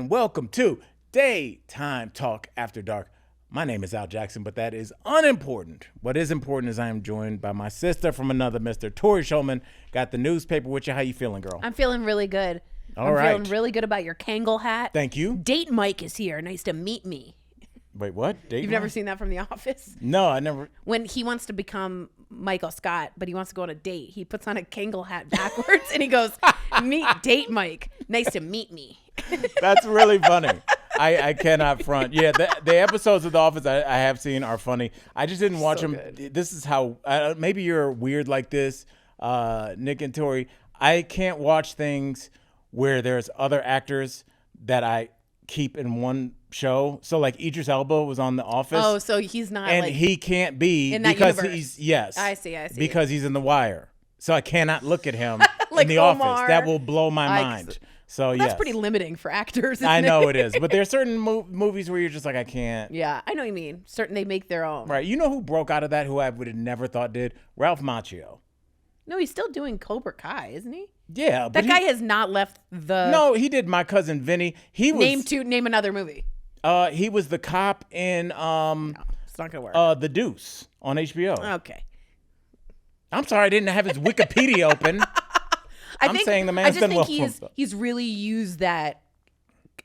and welcome to Daytime Talk After Dark. My name is Al Jackson, but that is unimportant. What is important is I am joined by my sister from another Mr. Tory Showman. Got the newspaper with you. How you feeling, girl? I'm feeling really good. I'm feeling really good about your Kangol hat. Thank you. Date Mike is here. Nice to meet me. Wait, what? You've never seen that from The Office? No, I never. When he wants to become Michael Scott, but he wants to go on a date, he puts on a Kangol hat backwards and he goes, "Meet Date Mike. Nice to meet me." That's really funny. I cannot front. Yeah, the episodes of The Office I have seen are funny. I just didn't watch them. Good. This is how, maybe you're weird like this, Nick and Tori. I can't watch things where there's other actors that I keep in one show. So like Idris Elba was on The Office. Oh, so he's not and like he can't be in that because universe. he's yes. I see. Because he's in The Wire. So I cannot look at him like in The Omar. Office. That will blow my mind. So well, that's pretty limiting for actors. Isn't I know it is, but there are certain movies where you're just like, I can't. Yeah, I know what you mean. Certain they make their own. Right. You know who broke out of that? Who I would have never thought did? Ralph Macchio. No, he's still doing Cobra Kai, isn't he? Yeah, but that guy has not left the. No, he did My Cousin Vinny. He was name another movie. He was the cop in No, it's not gonna work. The Deuce on HBO. Okay. I'm sorry, I didn't have his Wikipedia open. I'm saying the man's done well. He's really used that.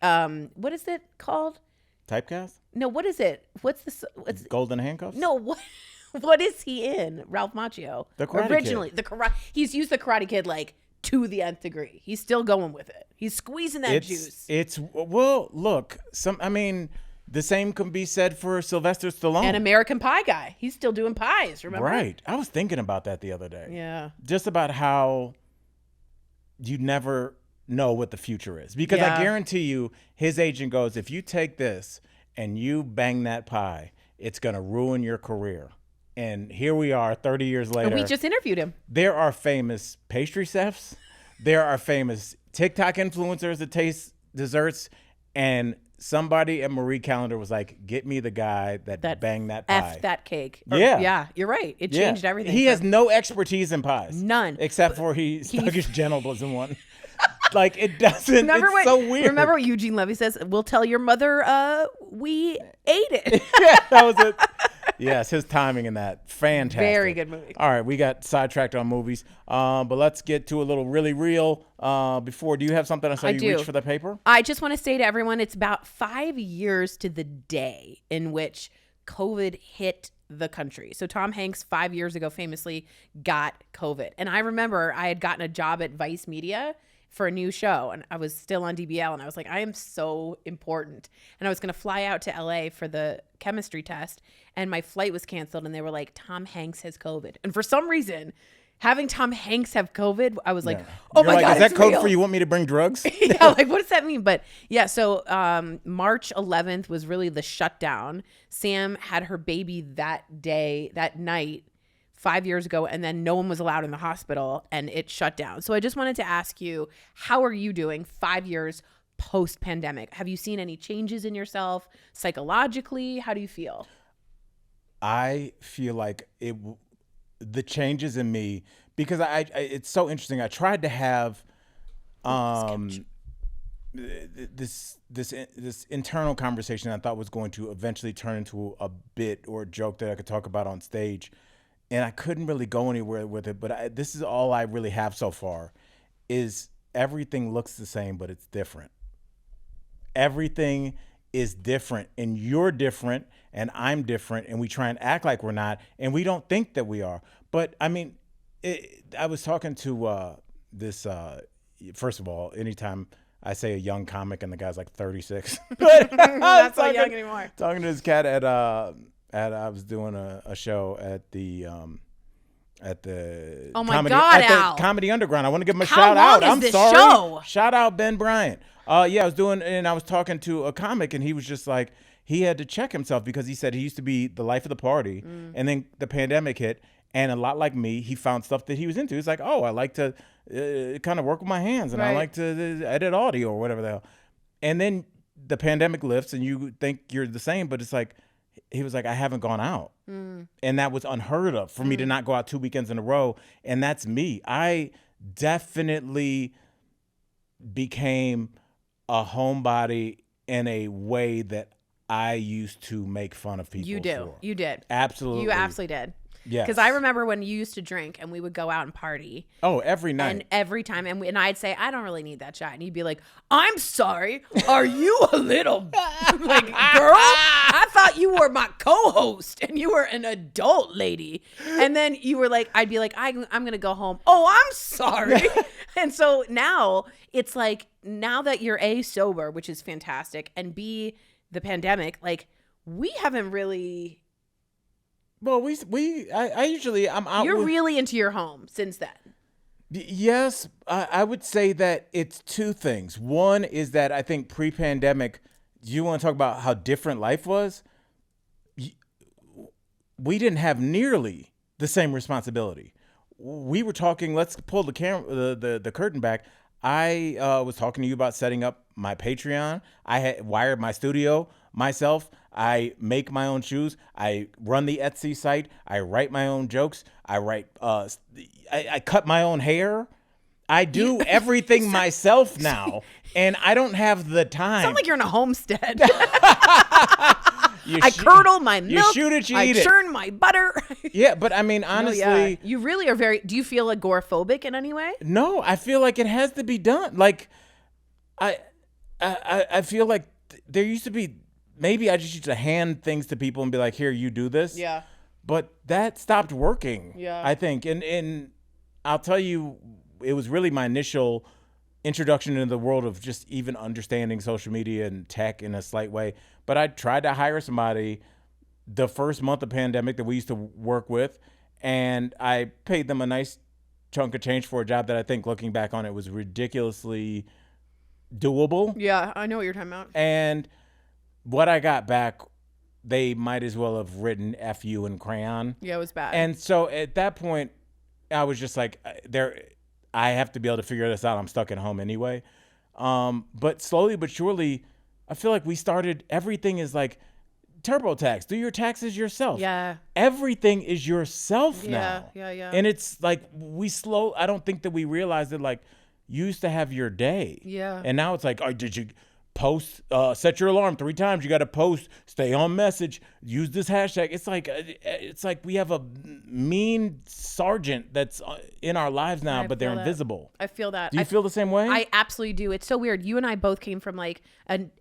What is it called? Typecast? No, what is it? What's Golden Handcuffs? No, what is he in? Ralph Macchio. The Karate Originally, Kid. He's used the Karate Kid like to the nth degree. He's still going with it. He's squeezing that juice. Well, look, the same can be said for Sylvester Stallone. An American Pie guy. He's still doing pies, remember? Right. I was thinking about that the other day. Yeah. Just about how you never know what the future is. Because I guarantee you, his agent goes, if you take this and you bang that pie, it's going to ruin your career. And here we are 30 years later. And we just interviewed him. There are famous pastry chefs. There are famous TikTok influencers that taste desserts. And somebody at Marie Callender was like, get me the guy that banged that pie. F that cake. Yeah, you're right. It changed everything. He has no expertise in pies. None. Except for he stuck his genitals in one. Like, it doesn't, it's so weird. Remember what Eugene Levy says? We'll tell your mother we ate it. Yeah, that was it. Yes, his timing in that. Fantastic. Very good movie. All right, we got sidetracked on movies. But let's get to a little really real. Before, do you have something? I saw you reach for the paper. I just want to say to everyone, it's about 5 years to the day in which COVID hit the country. So Tom Hanks 5 years ago famously got COVID. And I remember I had gotten a job at Vice Media for a new show, and I was still on DBL, and I was like, I am so important. And I was going to fly out to LA for the chemistry test, and my flight was canceled, and they were like, Tom Hanks has COVID. And for some reason, having Tom Hanks have COVID, I was like, oh my God, is that code real. for you want me to bring drugs? Yeah, like, what does that mean? But yeah, so March 11th was really the shutdown. Sam had her baby that night, 5 years ago, and then no one was allowed in the hospital and it shut down. So I just wanted to ask you, how are you doing 5 years post-pandemic? Have you seen any changes in yourself psychologically? How do you feel? I feel like the changes in me, because it's so interesting. I tried to have this internal conversation I thought was going to eventually turn into a bit or a joke that I could talk about on stage. And I couldn't really go anywhere with it, but this is all I really have so far, is everything looks the same, but it's different. Everything is different, and you're different, and I'm different, and we try and act like we're not, and we don't think that we are. But, I mean, I was talking to this, first of all, anytime I say a young comic and the guy's like 36. Not so young anymore. Talking to this cat I was doing a show at the oh my God, Al. the Comedy Underground. I want to give him a How shout long out. is I'm this sorry. show? Shout out Ben Bryant. Yeah, I was talking to a comic, and he was just like, he had to check himself because he said he used to be the life of the party, and then the pandemic hit, and a lot like me, he found stuff that he was into. He's like, oh, I like to kind of work with my hands, and I like to edit audio or whatever the hell. And then the pandemic lifts, and you think you're the same, but it's like, he was like, I haven't gone out. And that was unheard of for me to not go out 2 weekends in a row. And that's me. I definitely became a homebody in a way that I used to make fun of people You do. for. You did. Absolutely. You absolutely did. Yes. Because I remember when you used to drink and we would go out and party. Oh, every night. And every time. And I'd say, I don't really need that shot. And you'd be like, I'm sorry. Are you a little like, girl? I thought you were my co-host and you were an adult lady. And then you were like, I'd be like, I'm going to go home. Oh, I'm sorry. And so now it's like, now that you're A, sober, which is fantastic, and B, the pandemic, like we haven't really... Well, I usually, I'm out. You're really into your home since then. Yes, I would say that it's two things. One is that I think pre-pandemic, you want to talk about how different life was? We didn't have nearly the same responsibility. We were talking, let's pull the camera, the curtain back. I was talking to you about setting up my Patreon. I had wired my studio myself. I make my own shoes. I run the Etsy site. I write my own jokes. I write. I cut my own hair. I do everything myself now, and I don't have the time. Sound like you're in a homestead. I curdle my milk. You shoot it, you eat it. I churn my butter. Yeah, but I mean, honestly, no, yeah. You really are very. Do you feel agoraphobic in any way? No, I feel like it has to be done. Like, I feel like there used to be. Maybe I just used to hand things to people and be like, "Here, you do this." Yeah. But that stopped working. Yeah. I think, and I'll tell you, it was really my initial introduction into the world of just even understanding social media and tech in a slight way. But I tried to hire somebody the first month of pandemic that we used to work with, and I paid them a nice chunk of change for a job that I think, looking back on it, was ridiculously doable. Yeah, I know what you're talking about. And what I got back, they might as well have written F you in crayon. Yeah, it was bad. And so at that point, I was just like, I have to be able to figure this out. I'm stuck at home anyway. But slowly but surely, I feel like we started, everything is like TurboTax. Do your taxes yourself. Yeah. Everything is yourself now. Yeah. And it's like I don't think that we realized that, like, you used to have your day. Yeah. And now it's like, oh, did you post, set your alarm 3 times. You got to post, stay on message, use this hashtag. It's like we have a mean sergeant that's in our lives now, but they're invisible. I feel that. Do you feel the same way? I absolutely do. It's so weird. You and I both came from like an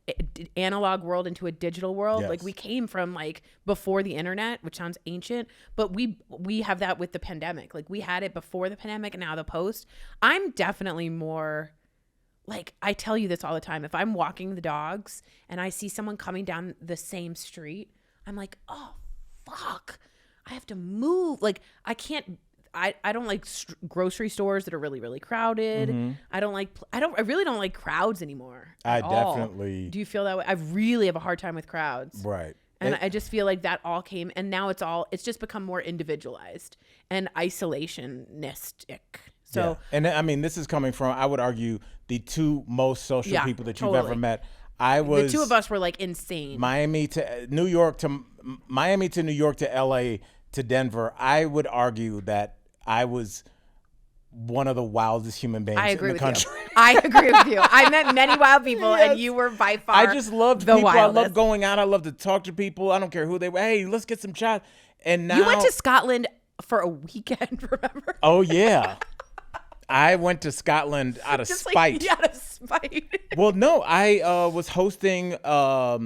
analog world into a digital world. Yes. Like we came from like before the internet, which sounds ancient, but we have that with the pandemic. Like we had it before the pandemic and now the post. I'm definitely more... Like, I tell you this all the time. If I'm walking the dogs and I see someone coming down the same street, I'm like, oh, fuck. I have to move. Like, I can't. I don't like grocery stores that are really, really crowded. Mm-hmm. I really don't like crowds anymore. I all. definitely. Do you feel that way? I really have a hard time with crowds. Right. And I just feel like that all came, and now it's just become more individualized and isolationistic. So, yeah. And I mean, this is coming from, I would argue, the two most social people that you've ever met. The two of us were like insane. Miami to New York to LA to Denver. I would argue that I was one of the wildest human beings in the country. I agree with you. I met many wild people, yes. And you were by far I just loved the people. wildest. I love going out. I love to talk to people. I don't care who they were. Hey, let's get some shots. And now you went to Scotland for a weekend, remember? Oh, yeah. I went to Scotland out of spite. Like, out of spite. Well, no, I was hosting a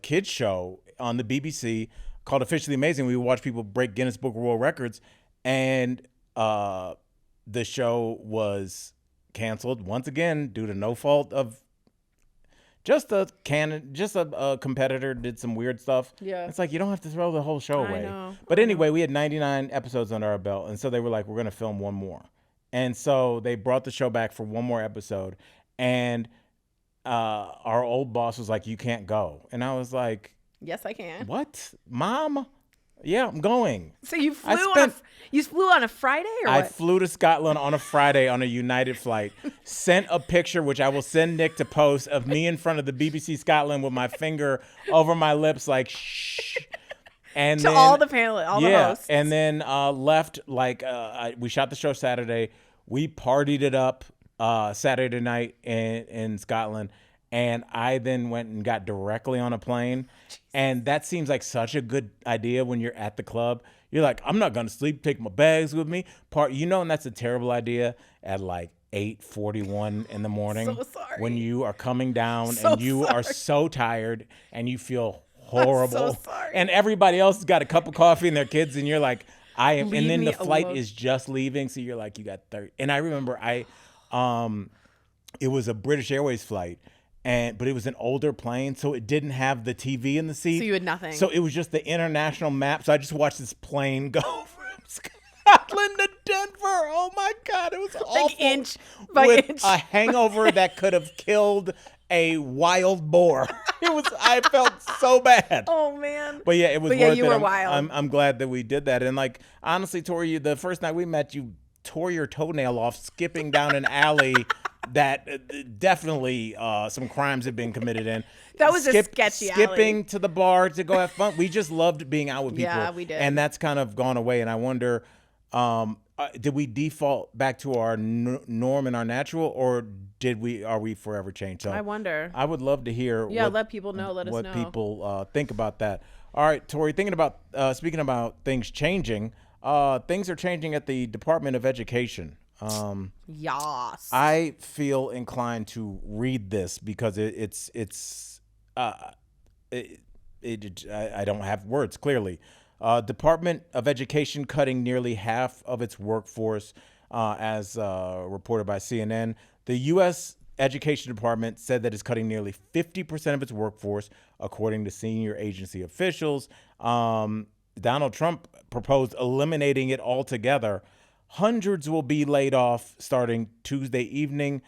kids show on the BBC called Officially Amazing. We would watch people break Guinness Book of World Records, and the show was canceled once again due to no fault of just a competitor did some weird stuff. Yeah. It's like, you don't have to throw the whole show away. I know. But anyway, we had 99 episodes under our belt. And so they were like, we're going to film one more. And so they brought the show back for one more episode. And our old boss was like, you can't go. And I was like, yes, I can. What? Mom? Yeah, I'm going. So you flew on a Friday or what? I flew to Scotland on a Friday on a United flight, sent a picture, which I will send Nick to post, of me in front of the BBC Scotland with my finger over my lips like, shh. And to all the panelists, all the hosts. And then left, we shot the show Saturday. We partied it up Saturday night in Scotland, and I then went and got directly on a plane. And that seems like such a good idea when you're at the club. You're like, I'm not gonna sleep. Take my bags with me. And that's a terrible idea at like 8:41 in the morning. So sorry. When you are coming down So and you are sorry. so tired and you feel horrible. so sorry. And everybody else has got a cup of coffee and their kids, and you're like, I am. Leave And then me the flight alone. is just leaving, so you're like, you got 30. And I remember it was a British Airways flight, but it was an older plane, so it didn't have the TV in the seat. So you had nothing. So it was just the international map. So I just watched this plane go from Scotland to Denver. Oh my God, it was awful. Like inch by with inch. a hangover that could have killed a wild boar. I felt so bad. Oh man. But yeah, it was But yeah, worth you it. were wild. I'm glad that we did that. And like, honestly, Tori, the first night we met, you tore your toenail off skipping down an alley that definitely some crimes had been committed in. That was a sketchy alley. Skipping to the bar to go have fun. We just loved being out with people. Yeah, we did. And that's kind of gone away. And I wonder, did we default back to our norm and our natural, or are we forever changed? So I wonder. I would love to hear. Yeah, let people know. Let us what know. people think about that. All right, Tori, speaking about things changing, things are changing at the Department of Education. Yas. I feel inclined to read this because I don't have words, clearly. Department of Education cutting nearly half of its workforce, as reported by CNN. The U.S. Education Department said that it's cutting nearly 50% of its workforce, according to senior agency officials. Donald Trump proposed eliminating it altogether. Hundreds will be laid off starting Tuesday evening,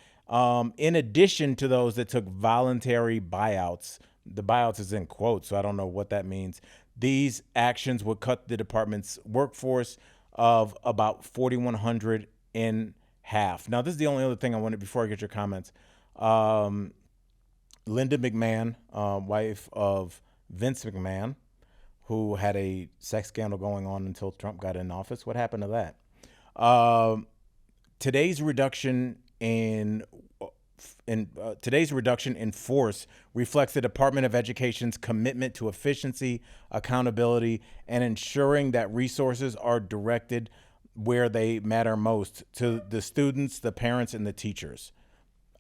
in addition to those that took voluntary buyouts. The buyouts is in quotes, so I don't know what that means. These actions would cut the department's workforce of about 4,100 in half. Now, this is the only other thing I wanted before I get your comments. Linda McMahon, wife of Vince McMahon, who had a sex scandal going on until Trump got in office. What happened to that? Today's reduction in force reflects the Department of Education's commitment to efficiency, accountability, and ensuring that resources are directed where they matter most, to the students, the parents, and the teachers.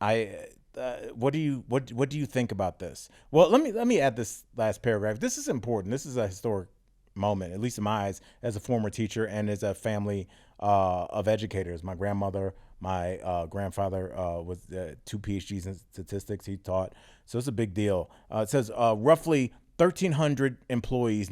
What do you think about this? Well, let me add this last paragraph. This is important. This is a historic moment, at least in my eyes, as a former teacher and as a family of educators. My grandmother, my grandfather was 2 PhDs in statistics. He taught, so it's a big deal. It says roughly 1,300 employees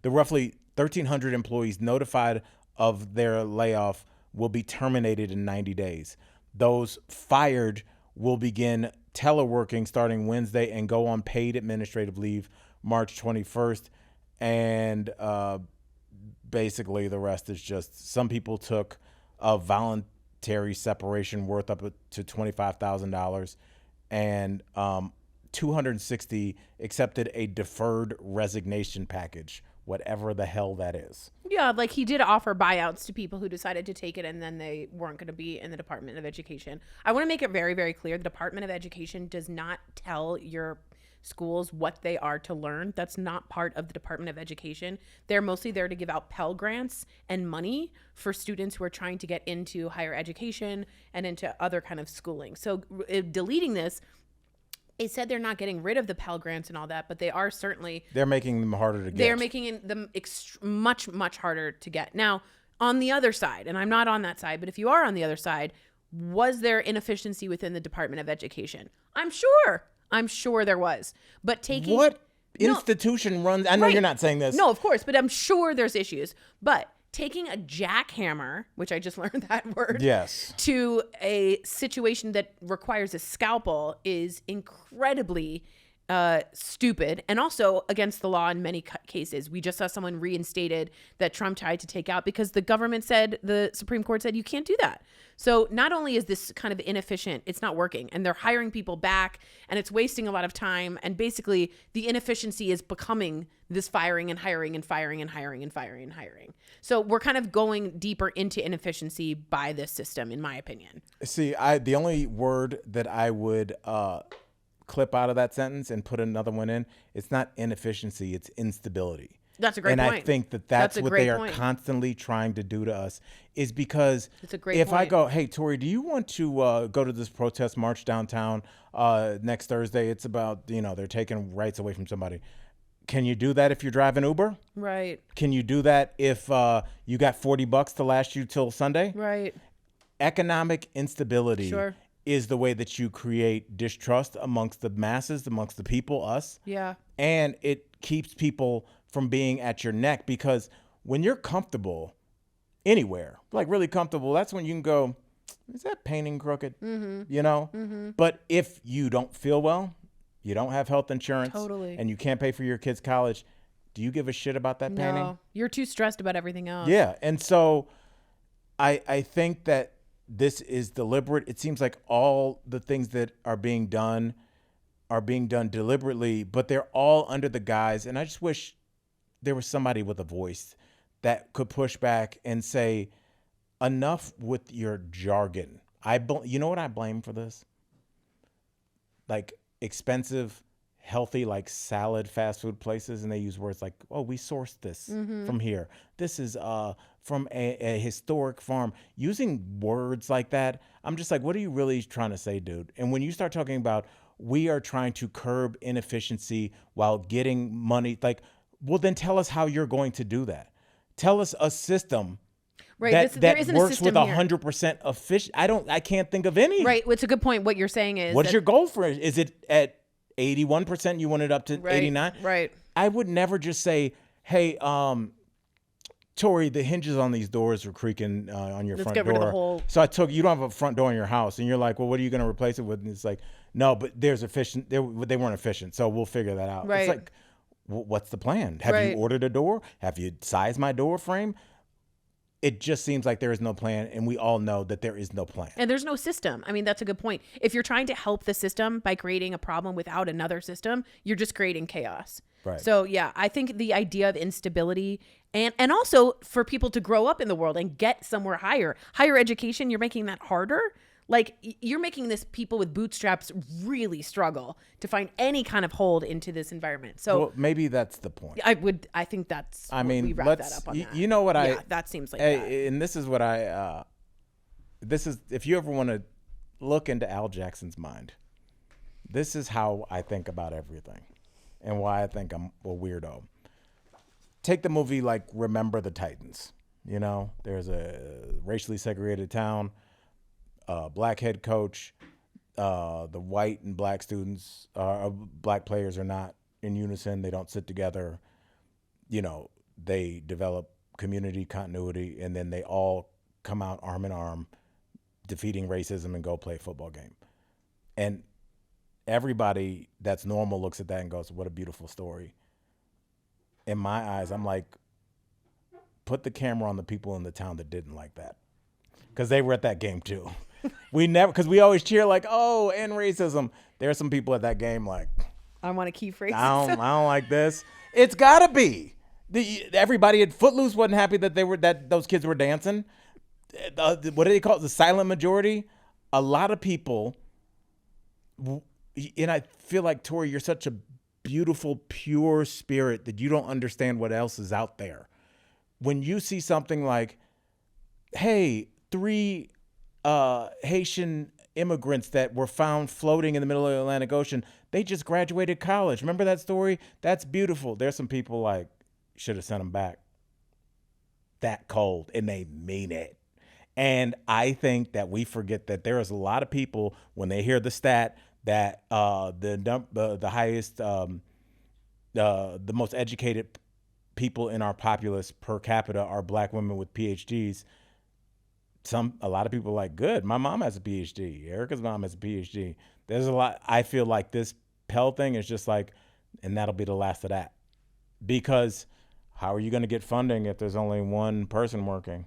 roughly 1,300 employees notified of their layoff will be terminated in 90 days. Those fired will begin teleworking starting Wednesday and go on paid administrative leave March 21st. And basically the rest is just, some people took a voluntary separation worth up to $25,000, and 260 accepted a deferred resignation package, whatever the hell that is. Yeah, like he did offer buyouts to people who decided to take it and then they weren't going to be in the Department of Education. I want to make it very, very clear. The Department of Education does not tell your schools what they are to learn. That's not part of the Department of Education. They're mostly there to give out Pell Grants and money for students who are trying to get into higher education and into other kind of schooling. So deleting this, it said they're not getting rid of the Pell Grants and all that, but they are certainly... They're making them harder to get. They're making them much, much harder to get. Now, on the other side, and I'm not on that side, but if you are on the other side, was there inefficiency within the Department of Education? I'm sure there was. But taking... What institution runs... I know Right. you're not saying this. No, of course, but I'm sure there's issues. But taking a jackhammer, which I just learned that word, Yes. to a situation that requires a scalpel is incredibly stupid and also against the law in many cases. We just saw someone reinstated that Trump tried to take out because the government said, the Supreme Court said, you can't do that. So not only is this kind of inefficient, it's not working, and they're hiring people back, and it's wasting a lot of time, and basically the inefficiency is becoming this firing and hiring and firing and hiring and firing and hiring. So we're kind of going deeper into inefficiency by this system, in my opinion. See, the only word that I would clip out of that sentence and put another one in, it's not inefficiency, it's instability. That's a great point. And I think that's what they are constantly trying to do to us, is because if I go, hey, Tory, do you want to go to this protest march downtown next Thursday? It's about, they're taking rights away from somebody. Can you do that if you're driving Uber? Right. Can you do that if you got $40 to last you till Sunday? Right. Economic instability Sure. is the way that you create distrust amongst the masses, amongst the people, us. Yeah. And it keeps people from being at your neck, because when you're comfortable anywhere, like really comfortable, that's when you can go, is that painting crooked? Mm-hmm. Mm-hmm. But if you don't feel well, you don't have health insurance, totally, and you can't pay for your kids' college, do you give a shit about that painting? No, you're too stressed about everything else. Yeah. And so I think that this is deliberate. It seems like all the things that are being done deliberately, but they're all under the guise. And I just wish there was somebody with a voice that could push back and say, enough with your jargon. You know what I blame for this? Like expensive, healthy, like salad fast food places, and they use words like, oh, we sourced this from here. This is from a historic farm. Using words like that, I'm just like, what are you really trying to say, dude? And when you start talking about, we are trying to curb inefficiency while getting money, like, well, then tell us how you're going to do that. Tell us a system that works with 100% efficient. I can't think of any. Right. It's a good point. What you're saying is, what's your goal for it? Is it at 81%? You want it up to 89? Right. I would never just say, hey, Tory, the hinges on these doors are creaking on your front door. Let's get rid of the whole. So you don't have a front door in your house, and you're like, well, what are you going to replace it with? And it's like, no, but there's efficient. They weren't efficient, so we'll figure that out. Right. It's like, what's the plan? Have you ordered a door? Have you sized my door frame? It just seems like there is no plan, and we all know that there is no plan. And there's no system. I mean, that's a good point. If you're trying to help the system by creating a problem without another system, you're just creating chaos. Right. So, yeah, I think the idea of instability and also for people to grow up in the world and get somewhere higher education, you're making that harder. Like, you're making this people with bootstraps really struggle to find any kind of hold into this environment. So well, maybe that's the point. I think that's. We wrap that up on that. You know what that seems like that. that. And this is what if you ever want to look into Al Jackson's mind, this is how I think about everything, and why I think I'm a weirdo. Take the movie like Remember the Titans. There's a racially segregated town. Black head coach, the white and black students, black players are not in unison. They don't sit together. They develop community continuity, and then they all come out arm in arm, defeating racism, and go play a football game. And everybody that's normal looks at that and goes, what a beautiful story. In my eyes, I'm like, put the camera on the people in the town that didn't like that, because they were at that game too. Because we always cheer like, oh, and racism. There are some people at that game like, I want to keep racism. I don't like this. It's gotta be. Everybody at Footloose wasn't happy that those kids were dancing. What do they call it? The silent majority. A lot of people, and I feel like, Tory, you're such a beautiful, pure spirit that you don't understand what else is out there. When you see something like, hey, 3 Haitian immigrants that were found floating in the middle of the Atlantic Ocean, they just graduated college. Remember that story? That's beautiful. There's some people like, should have sent them back. That cold, and they mean it. And I think that we forget that there is a lot of people, when they hear the stat that the highest, the most educated people in our populace per capita are black women with PhDs. A lot of people are like, good, my mom has a PhD. Erica's mom has a PhD. There's a lot. I feel like this Pell thing is just like, and that'll be the last of that. Because how are you going to get funding if there's only one person working?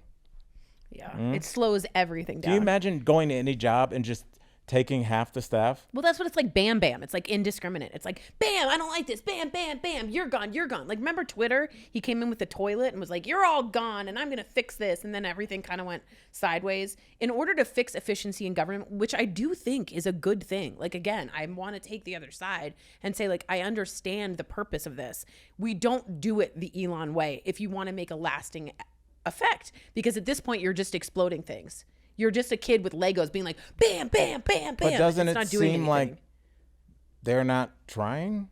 Yeah, it slows everything down. Do you imagine going to any job and just taking half the staff? Well, that's what it's like. Bam, bam. It's like indiscriminate. It's like, bam, I don't like this. Bam, bam, bam. You're gone. You're gone. Like, remember Twitter? He came in with the toilet and was like, you're all gone and I'm going to fix this. And then everything kind of went sideways. In order to fix efficiency in government, which I do think is a good thing. Like, again, I want to take the other side and say, like, I understand the purpose of this. We don't do it the Elon way if you want to make a lasting effect. Because at this point, you're just exploding things. You're just a kid with Legos being like, bam, bam, bam, bam. But doesn't it's it not doing seem anything. like they're not trying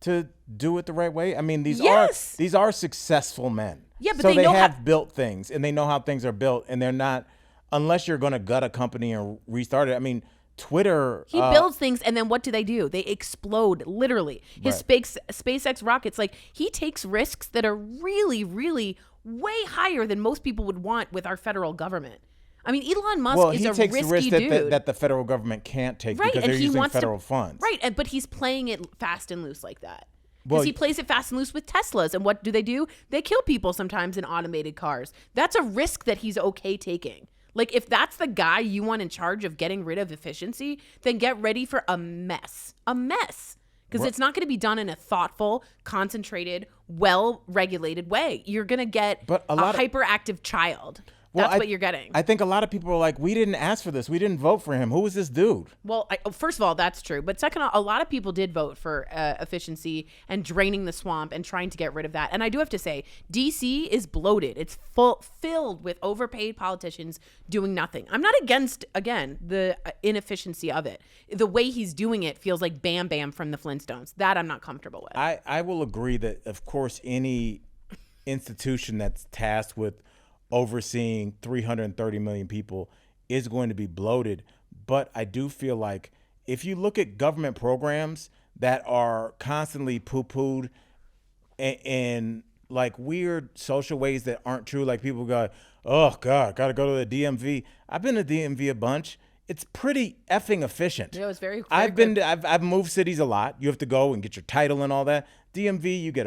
to do it the right way? I mean, these are successful men. Yeah, but so they know have built things and they know how things are built, and they're not, unless you're going to gut a company and restart it. I mean, Twitter. He builds things, and then what do? They explode, literally. His SpaceX rockets, like, he takes risks that are really, really way higher than most people would want with our federal government. I mean, Elon Musk is a risky dude. Well, he takes the risk that the federal government can't take because they're using federal funds. Right, but he's playing it fast and loose like that. Because he plays it fast and loose with Teslas. And what do? They kill people sometimes in automated cars. That's a risk that he's okay taking. Like, if that's the guy you want in charge of getting rid of efficiency, then get ready for a mess. A mess. Because it's not going to be done in a thoughtful, concentrated, well-regulated way. You're going to get a hyperactive child. That's what you're getting. I think a lot of people are like, we didn't ask for this. We didn't vote for him. Who was this dude? Well, first of all, that's true. But second, a lot of people did vote for efficiency and draining the swamp and trying to get rid of that. And I do have to say, D.C. is bloated. It's filled with overpaid politicians doing nothing. I'm not against, again, the inefficiency of it. The way he's doing it feels like Bam Bam from the Flintstones. That I'm not comfortable with. I will agree that, of course, any institution that's tasked with overseeing 330 million people is going to be bloated. But I do feel like if you look at government programs that are constantly poo-pooed in like weird social ways that aren't true, like people go, oh God, got to go to the DMV. I've been to DMV a bunch. It's pretty effing efficient. Yeah, it was very I've moved cities a lot. You have to go and get your title and all that. DMV, you get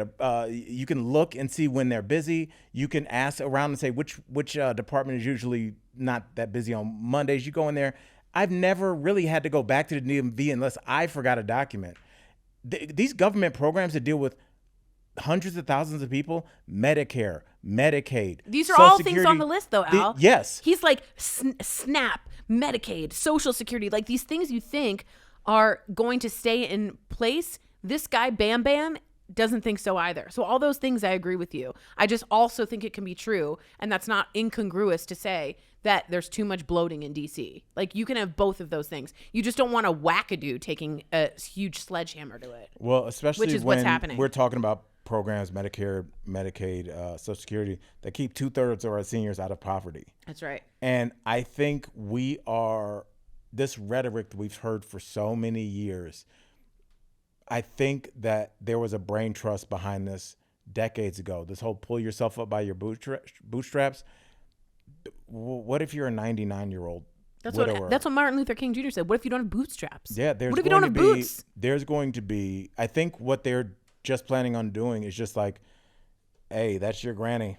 you can look and see when they're busy. You can ask around and say which department is usually not that busy on Mondays. You go in there. I've never really had to go back to the DMV unless I forgot a document. These government programs that deal with hundreds of thousands of people, Medicare, Medicaid. These are all things on the list, though, Al. Yes. He's like SNAP, Medicaid, Social Security, like these things you think are going to stay in place. This guy, Bam Bam, doesn't think so either. So all those things, I agree with you. I just also think it can be true, and that's not incongruous to say that there's too much bloating in DC. Like, you can have both of those things. You just don't want a wackadoo taking a huge sledgehammer to it. Well, especially which is when what's happening. We're talking about programs, Medicare, Medicaid, Social Security, that keep 2/3 of our seniors out of poverty. That's right. And I think this rhetoric that we've heard for so many years, I think that there was a brain trust behind this decades ago. This whole pull yourself up by your bootstraps. What if you're a 99-year-old widower? That's what Martin Luther King Jr. said. What if you don't have bootstraps? Yeah, what if you don't have boots? There's going to be, I think what they're just planning on doing is just like, hey, that's your granny.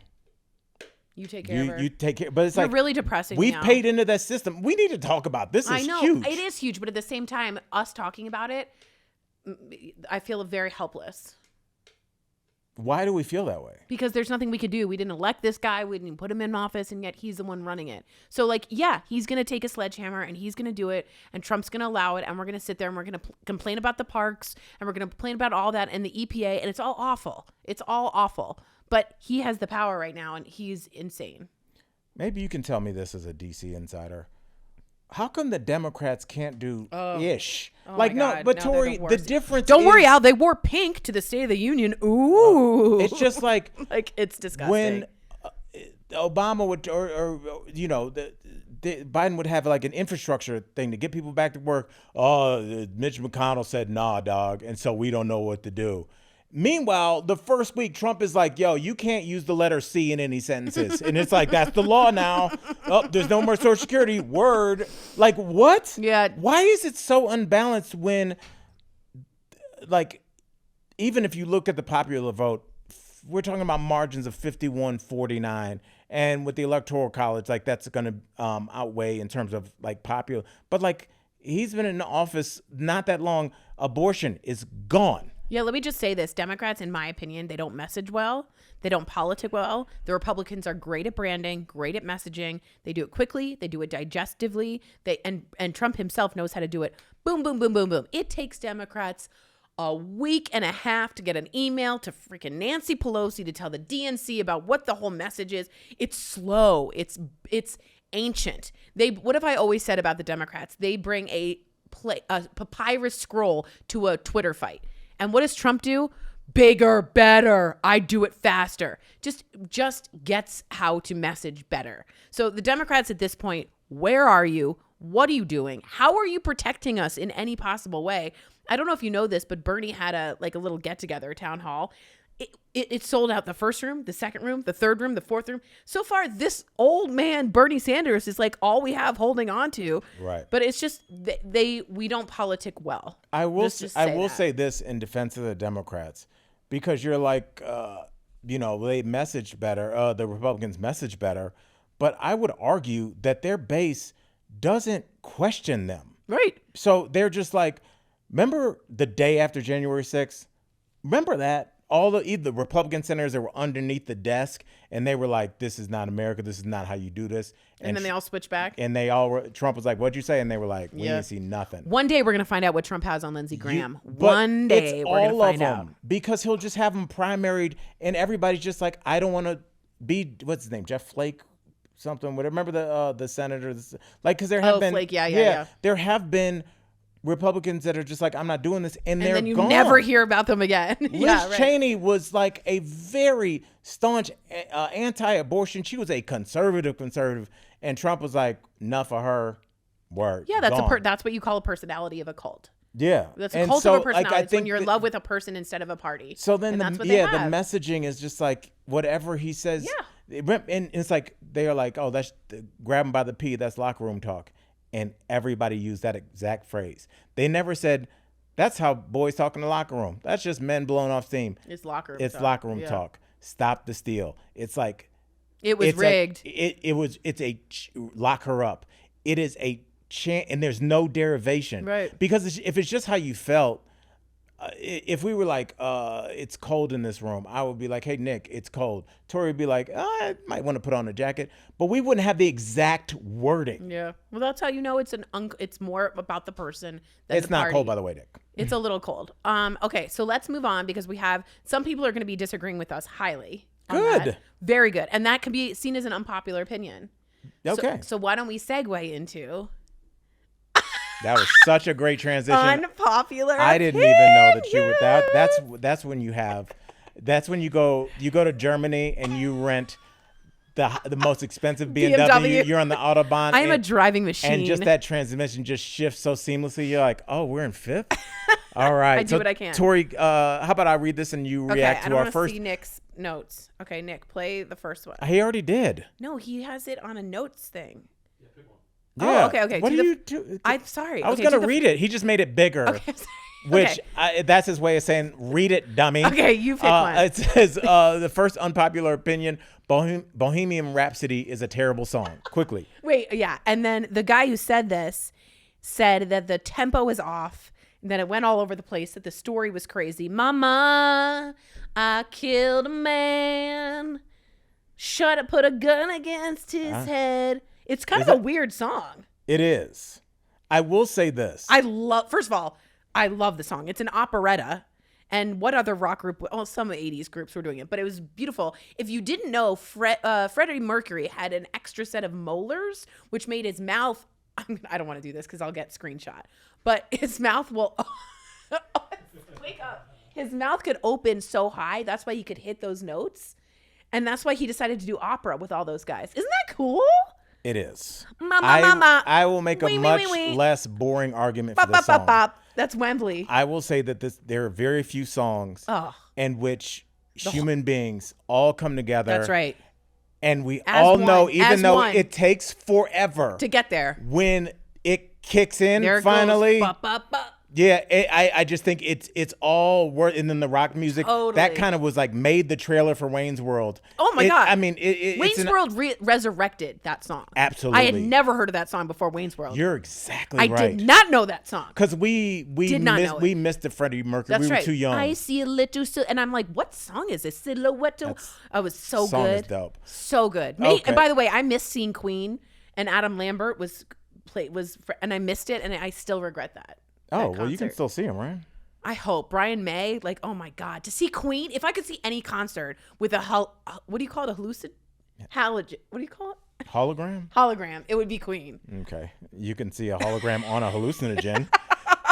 You take care of her. You take care. But it's You're really depressing. We've paid into that system. We need to talk about this. I know. Huge. It is huge. But at the same time, us talking about it, I feel very helpless. Why do we feel that way? Because there's nothing we could do. We didn't elect this guy. We didn't put him in office, and yet he's the one running it. So, like, yeah, he's going to take a sledgehammer, and he's going to do it, and Trump's going to allow it, and we're going to sit there, and we're going to complain about the parks, and we're going to complain about all that, and the EPA, and it's all awful. It's all awful. But he has the power right now, and he's insane. Maybe you can tell me this as a DC insider. How come the Democrats can't do ish? Oh like, no, Tori, the difference Don't worry, Al. They wore pink to the State of the Union. Ooh. It's just like... like, it's disgusting. When Obama would, or Biden would have like an infrastructure thing to get people back to work. Oh, Mitch McConnell said, nah, dog. And so we don't know what to do. Meanwhile, the first week, Trump is like, yo, you can't use the letter C in any sentences. And it's like, that's the law now. Oh, there's no more Social Security. Word. Like, what? Yeah. Why is it so unbalanced when like, even if you look at the popular vote, we're talking about margins of 51-49, and with the electoral college, like that's going to outweigh in terms of like popular. But like he's been in office not that long. Abortion is gone. Yeah, let me just say this. Democrats, in my opinion, they don't message well. They don't politic well. The Republicans are great at branding, great at messaging. They do it quickly. They do it digestively. And Trump himself knows how to do it. Boom, boom, boom, boom, boom. It takes Democrats a week and a half to get an email to freaking Nancy Pelosi to tell the DNC about what the whole message is. It's slow. It's ancient. What have I always said about the Democrats? They bring a papyrus scroll to a Twitter fight. And what does Trump do? Bigger, better. I do it faster. Just gets how to message better. So the Democrats at this point, where are you? What are you doing? How are you protecting us in any possible way? I don't know if you know this, but Bernie had a little get together, town hall. It sold out the first room, the second room, the third room, the fourth room. So far, this old man, Bernie Sanders, is like all we have holding on to. Right. But it's just we don't politic well. I will say this in defense of the Democrats, because you're like, they message better. The Republicans message better. But I would argue that their base doesn't question them. Right. So they're just like, remember the day after January 6th? Remember that? All the Republican senators that were underneath the desk, and they were like, this is not America. This is not how you do this. And then they all switched back. And Trump was like, what'd you say? And they were like, we didn't see nothing. One day we're going to find out what Trump has on Lindsey Graham. One day we're going to find out. Because he'll just have them primaried, and everybody's just like, I don't want to be, what's his name? Jeff Flake? Something. Remember the senator? Because there have been. Flake, yeah. There have been Republicans that are just like, I'm not doing this, and they're then you gone. never hear about them again. Liz Cheney was like a very staunch anti-abortion. She was a conservative, and Trump was like, enough of her. Word. Yeah, that's what you call a personality of a cult. Yeah, that's a cult of a personality. It's when you're in love with a person instead of a party. So then, that's what the messaging is just like whatever he says. Yeah. And it's like they are like, oh, that's grab him by the pee. That's locker room talk. And everybody used that exact phrase. They never said, that's how boys talk in the locker room. That's just men blowing off steam. It's locker room talk. Talk. Stop the steal. It's like. It was rigged. It's a lock her up. It is a chant, and there's no derivation. Right. Because if it's just how you felt, if we were like, it's cold in this room, I would be like, hey, Nick, it's cold. Tory would be like, I might want to put on a jacket. But we wouldn't have the exact wording. Yeah. Well, that's how you know it's more about the person than it's the not party. cold, by the way, Nick. It's a little cold. Okay, so let's move on because we have some people are going to be disagreeing with us highly. Good. Very good. And that can be seen as an unpopular opinion. Okay. So why don't we segue into... That was such a great transition. Unpopular. I didn't even know that you were that. That's when you have. That's when you go to Germany and you rent the most expensive BMW. You're on the Autobahn. I am a driving machine. And just that transmission just shifts so seamlessly. You're like, oh, we're in fifth. All right. I do what I can. Tori, how about I read this and you react to our first. I don't want to see Nick's notes. Okay, Nick, play the first one. He already did. No, he has it on a notes thing. Yeah. Oh, okay. What do you do? I'm sorry. I was going to read it. He just made it bigger. Okay, which that's his way of saying, read it, dummy. Okay, you pick one. It says, the first unpopular opinion, Bohemian Rhapsody is a terrible song. Quickly. Wait, yeah. And then the guy who said this said that the tempo was off, and that it went all over the place, that the story was crazy. Mama, I killed a man. Should have put a gun against his head. It's kind of a weird song. It is. I will say this. First of all, I love the song. It's an operetta. And what other rock group? Well, some 80s groups were doing it, but it was beautiful. If you didn't know, Freddie Mercury had an extra set of molars, which made his mouth. I don't want to do this because I'll get screenshot. But his mouth will. Wake up. His mouth could open so high. That's why he could hit those notes. And that's why he decided to do opera with all those guys. Isn't that cool? It is. Mama. I will make a much less boring argument for this song. That's Wembley. I will say that there are very few songs in which human beings all come together. That's right. And we all know, even though it takes forever to get there, when it kicks in there finally, Yeah, I just think it's all worth, and then the rock music that kind of was like made the trailer for Wayne's World. Oh my God! I mean, Wayne's World resurrected that song. Absolutely, I had never heard of that song before Wayne's World. You're exactly right. I did not know that song because we missed the Freddie Mercury. That's we were right. too young. I see a little, and I'm like, what song is this? Silhouette. I was so song good. Is dope. So good. Okay. And by the way, I missed seeing Queen, and Adam Lambert and I missed it, and I still regret that. Oh, well, you can still see him, right? I hope. Brian May, like, oh my God, to see Queen, if I could see any concert with what do you call it? What do you call it? Hologram? Hologram. It would be Queen. Okay. You can see a hologram on a hallucinogen.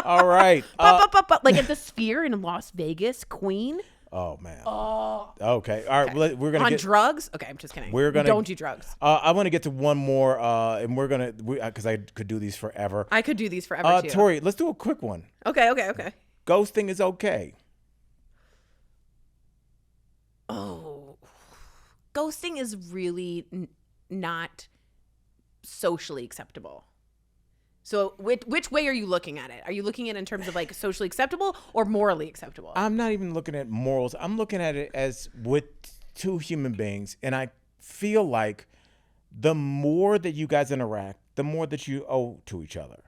All right. Like at the Sphere in Las Vegas, Queen. Oh, man. Oh. Okay. All right. Okay. We're going to get... drugs? Okay, I'm just kidding. Don't do drugs. I want to get to one more, and we're going to... Because I could do these forever. I could do these forever, too. Tory, let's do a quick one. Okay. Ghosting is okay. Oh. Ghosting is really not socially acceptable. So which way are you looking at it? Are you looking at it in terms of like socially acceptable or morally acceptable? I'm not even looking at morals. I'm looking at it as with two human beings. And I feel like the more that you guys interact, the more that you owe to each other.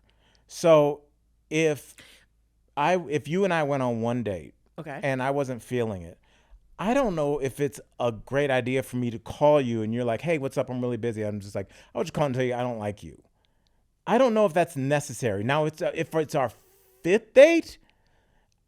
So if you and I went on one date, okay, and I wasn't feeling it, I don't know if it's a great idea for me to call you and you're like, hey, what's up? I'm really busy. I'm just like, I'll just call and tell you I don't like you. I don't know if that's necessary. Now, if it's our fifth date,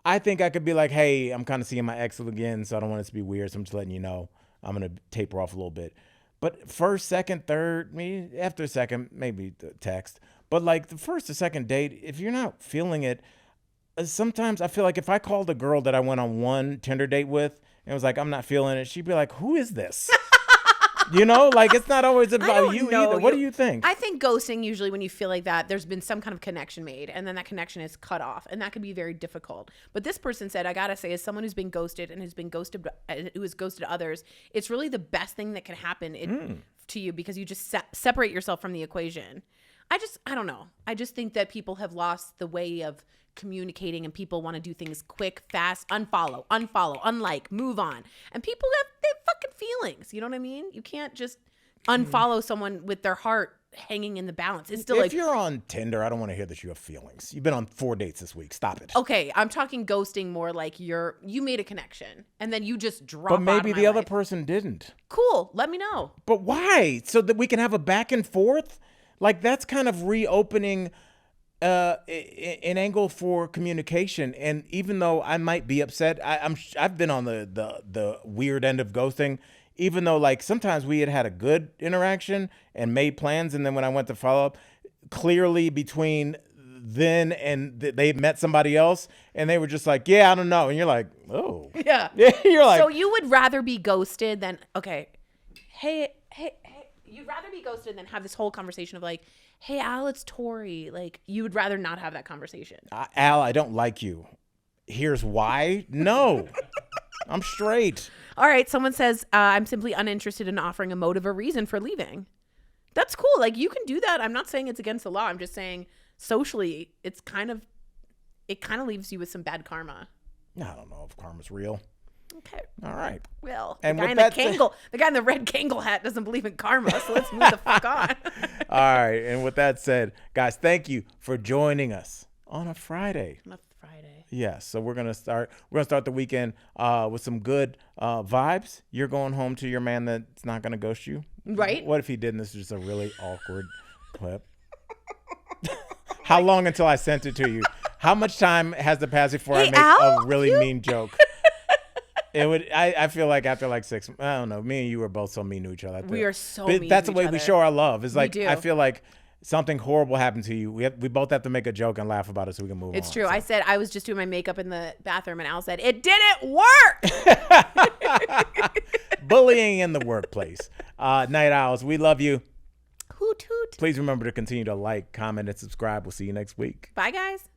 I think I could be like, hey, I'm kind of seeing my ex again, so I don't want it to be weird, so I'm just letting you know I'm going to taper off a little bit. But first, second, third, maybe after second, maybe the text. But like the first or second date, if you're not feeling it, sometimes I feel like if I called a girl that I went on one Tinder date with and was like, I'm not feeling it, she'd be like, who is this? You know, like it's not always about you either. What do you think? I think ghosting, usually when you feel like that, there's been some kind of connection made and then that connection is cut off, and that could be very difficult. But this person said, I gotta say, as someone who's been ghosted and who has ghosted others, it's really the best thing that can happen to you, because you just separate yourself from the equation. I don't know. I just think that people have lost the way of communicating, and people want to do things quick, fast, unfollow, unlike, move on. And people they have fucking feelings. You know what I mean? You can't just unfollow someone with their heart hanging in the balance. It's still if you're on Tinder, I don't want to hear that you have feelings. You've been on 4 dates this week. Stop it. Okay, I'm talking ghosting more like you made a connection and then you just drop. But maybe the other life. person didn't. Cool. Let me know. But why? So that we can have a back and forth? Like that's kind of reopening an angle for communication. And even though I might be upset, I've been on the weird end of ghosting, even though like sometimes we had a good interaction and made plans, and then when I went to follow up, clearly between then and they met somebody else and they were just like, yeah, I don't know, and you're like, oh yeah, you're like, so you would rather be ghosted than hey, you'd rather be ghosted than have this whole conversation of like, hey, Al, it's Tory. Like, you would rather not have that conversation. Al, I don't like you. Here's why. No, I'm straight. All right. Someone says, I'm simply uninterested in offering a motive or reason for leaving. That's cool. Like, you can do that. I'm not saying it's against the law. I'm just saying socially, it kind of leaves you with some bad karma. I don't know if karma's real. Okay. All right. Well, and the guy in the red Kangol hat doesn't believe in karma, so let's move the fuck on. All right. And with that said, guys, thank you for joining us on a Friday. On a Friday. Yes. So we're gonna start the weekend with some good vibes. You're going home to your man that's not gonna ghost you. Right. What if he did, and this is just a really awkward clip? How long until I sent it to you? How much time has to pass before I make a really mean joke? It would. I feel like after like 6, I don't know. Me and you are both so mean to each other. We are so mean. That's to the way each other. we show our love. It's like we do. I feel like something horrible happened to you. We both have to make a joke and laugh about it so we can move on. It's true. So. I said I was just doing my makeup in the bathroom, and Al said it didn't work. Bullying in the workplace. Night Owls, we love you. Hoot hoot. Please remember to continue to like, comment, and subscribe. We'll see you next week. Bye, guys.